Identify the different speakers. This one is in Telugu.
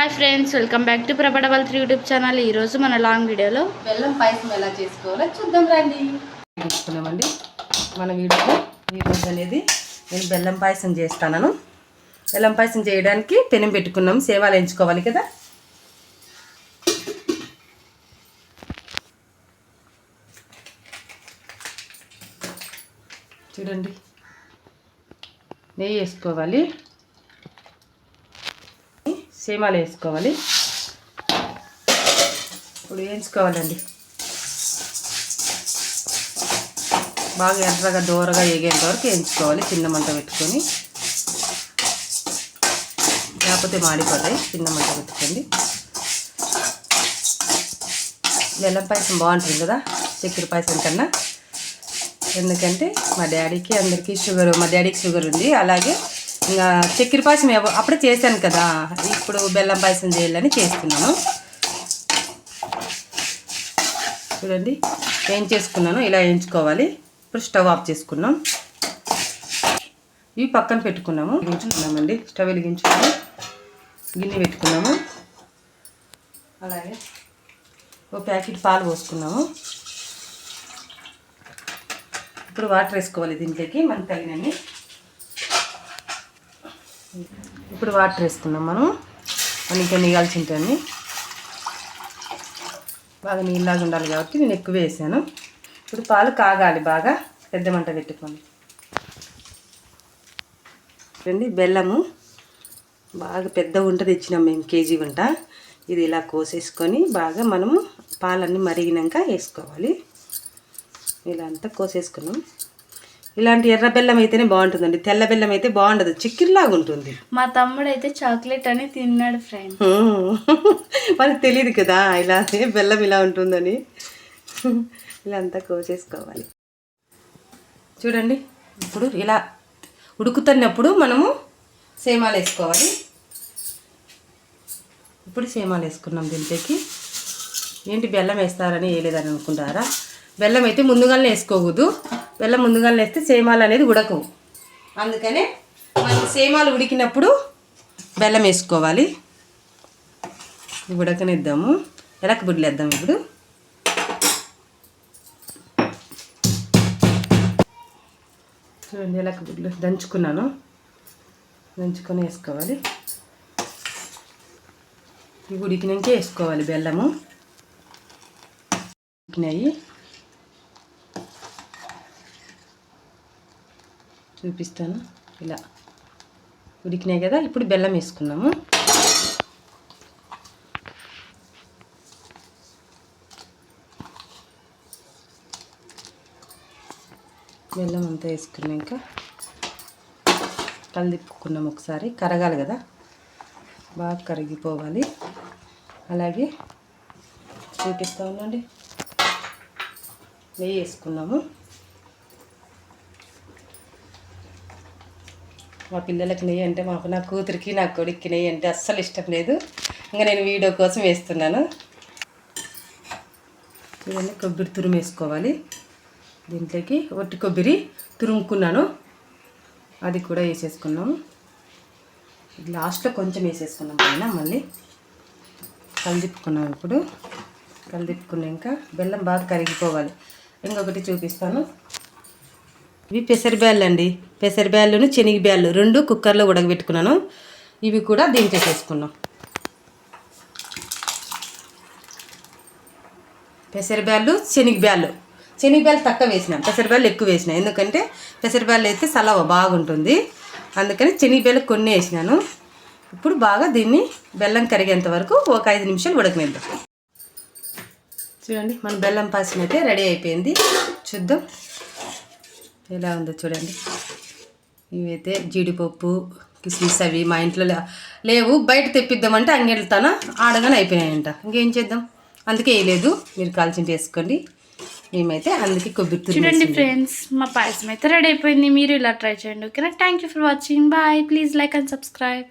Speaker 1: Hi friends, welcome back to ప్రభడవల్ 3 యూట్యూబ్ ఛానల్. ఈరోజు మన లాంగ్ వీడియోలో
Speaker 2: బెల్లం పాయసం ఎలా చేసుకోవాలో చూద్దాం రండి. తీసుకున్నామండి మన వీడియోలో ఈరోజు అనేది నేను బెల్లం పాయసం చేస్తాను. బెల్లం పాయసం చేయడానికి పెనం పెట్టుకున్నాం. సేవాలు ఎంచుకోవాలి కదా. చూడండి, నెయ్యి వేసుకోవాలి, సేమాలు వేసుకోవాలి. ఇప్పుడు వేయించుకోవాలండి. బాగా ఎర్రగా దూరగా ఎగేంత వరకు వేయించుకోవాలి. చిన్న మంట పెట్టుకొని, లేకపోతే మాడిపోతాయి. చిన్న మంట పెట్టుకోండి. బెల్లం పాయసం బాగుంటుంది కదా చక్కెర పాయసం కన్నా. ఎందుకంటే మా డాడీకి అందరికీ షుగర్, మా డాడీకి షుగర్ ఉంది. అలాగే ఇంకా చక్కెర పాయసం అప్పుడే చేశాను కదా, ఇప్పుడు బెల్లం పాయసం చేయాలని చేస్తున్నాను. చూడండి, వేయించేసుకున్నాను. ఇలా వేయించుకోవాలి. ఇప్పుడు స్టవ్ ఆఫ్ చేసుకున్నాం. ఇవి పక్కన పెట్టుకున్నాము. వెలిగించుకున్నామండి. స్టవ్ వెలిగించుకుని గిన్నె పెట్టుకున్నాము. అలాగే ఒక ప్యాకెట్ పాలు పోసుకున్నాము. ఇప్పుడు వాటర్ వేసుకోవాలి దీంట్లోకి మనకు తగినన్ని. ఇప్పుడు వాటర్ వేసుకున్నాం మనం ఇంకా నీగాల్సి ఉంటుంది. బాగా నీళ్ళలాగా ఉండాలి కాబట్టి నేను ఎక్కువ వేసాను. ఇప్పుడు పాలు కాగాలి బాగా. పెద్ద మంట పెట్టుకోండి. చూడండి, బెల్లము బాగా పెద్ద వంట తెచ్చినాం మేము, కేజీ వంట. ఇది ఇలా కోసేసుకొని బాగా మనము పాలన్నీ మరిగినాక వేసుకోవాలి. ఇలా అంతా కోసేసుకున్నాం. ఇలాంటి ఎర్ర బెల్లం అయితేనే బాగుంటుందండి. తెల్ల బెల్లం అయితే బాగుండదు, చిక్కిరిలాగా ఉంటుంది.
Speaker 1: మా తమ్ముడు అయితే చాక్లెట్ అని తిన్నాడు ఫ్రెండ్.
Speaker 2: మనకు తెలియదు కదా ఇలా బెల్లం ఇలా ఉంటుందని. ఇలా అంతా కోసేసుకోవాలి. చూడండి, ఇప్పుడు ఇలా ఉడుకుతున్నప్పుడు మనము సేమాలు వేసుకోవాలి. ఇప్పుడు సేమాలు వేసుకున్నాం దీంట్లోకి. ఏంటి బెల్లం వేస్తారని వేయలేదని అనుకుంటారా? బెల్లం అయితే ముందుగానే వేసుకోకూడదు. బెల్లం ముందుగానే వేస్తే సేమాలు అనేది ఉడకవు. అందుకనే మనకి సేమాలు ఉడికినప్పుడు బెల్లం వేసుకోవాలి. ఉడకనిద్దాము. ఎలక బుడ్లు వేద్దాం. ఇప్పుడు చూడండి, ఎలక బుడ్లు దంచుకున్నాను. దంచుకొని వేసుకోవాలి. ఇవి ఉడికినాకే వేసుకోవాలి బెల్లము. ఉడికినాయి చూపిస్తాను. ఇలా ఉడికినాయి కదా. ఇప్పుడు బెల్లం వేసుకున్నాము. బెల్లం అంతా వేసుకున్నాక కలిదిప్పుకున్నాము. ఒకసారి కరగాలి కదా, బాగా కరిగిపోవాలి. అలాగే చూపిస్తూ ఉండండి. నెయ్యి వేసుకున్నాము. మా పిల్లలకి నెయ్యి అంటే, నా కూతురికి నా కొడుక్కి నెయ్యి అంటే అస్సలు ఇష్టం లేదు. ఇంకా నేను వీడియో కోసం వేస్తున్నాను. ఇవన్నీ కొబ్బరి తురుము వేసుకోవాలి. దీంట్లోకి ఒట్టి కొబ్బరి తురుముకున్నాను, అది కూడా వేసేసుకున్నాము. లాస్ట్లో కొంచెం వేసేసుకున్నాం పైన. మళ్ళీ కలిదిప్పుకున్నాం. ఇప్పుడు కలిదిప్పుకున్నాక బెల్లం బాగా కరిగిపోవాలి. ఇంకొకటి చూపిస్తాను. ఇవి పెసరబ్యాళ్ళు అండి. పెసరబ్యాళ్ళను శనగబ్యాళ్ళు రెండు కుక్కర్లో ఉడకబెట్టుకున్నాను. ఇవి కూడా దీంట్లో వేసుకున్నాం. పెసరబ్యాళ్ళు శనగబ్యాళ్ళు. శనగబ్యాళ్ళు తక్కువ వేసినాం, పెసరబ్యాళ్ళు ఎక్కువ వేసినాం. ఎందుకంటే పెసరబ్యాళ్ళు అయితే సలవ బాగుంటుంది. అందుకని శనగబ్యాళ్ళు కొన్ని వేసినాను. ఇప్పుడు బాగా దీన్ని బెల్లం కరిగేంత వరకు ఒక 5 నిమిషాలు ఉడకనిద్దాం. చూడండి, మన బెల్లం పాయసం అయితే రెడీ అయిపోయింది. చూద్దాం ఎలా ఉందో. చూడండి, ఇవైతే జీడిపప్పు కిస్మిస్ అవి మా ఇంట్లో లేవు. బయట తెప్పిద్దామంటే అంగెళ్తానా ఆడగానే అయిపోయాయంట. ఇంకేం చేద్దాం, అందుకే వేయలేదు. మీరు కాల్చింటి వేసుకోండి. మేమైతే అందుకే కొబ్బరి తురుము.
Speaker 1: చూడండి ఫ్రెండ్స్, మా పాయసం అయితే రెడీ అయిపోయింది. మీరు ఇలా ట్రై చేయండి. ఓకేనా? Thank you for watching. Bye. Please like and subscribe.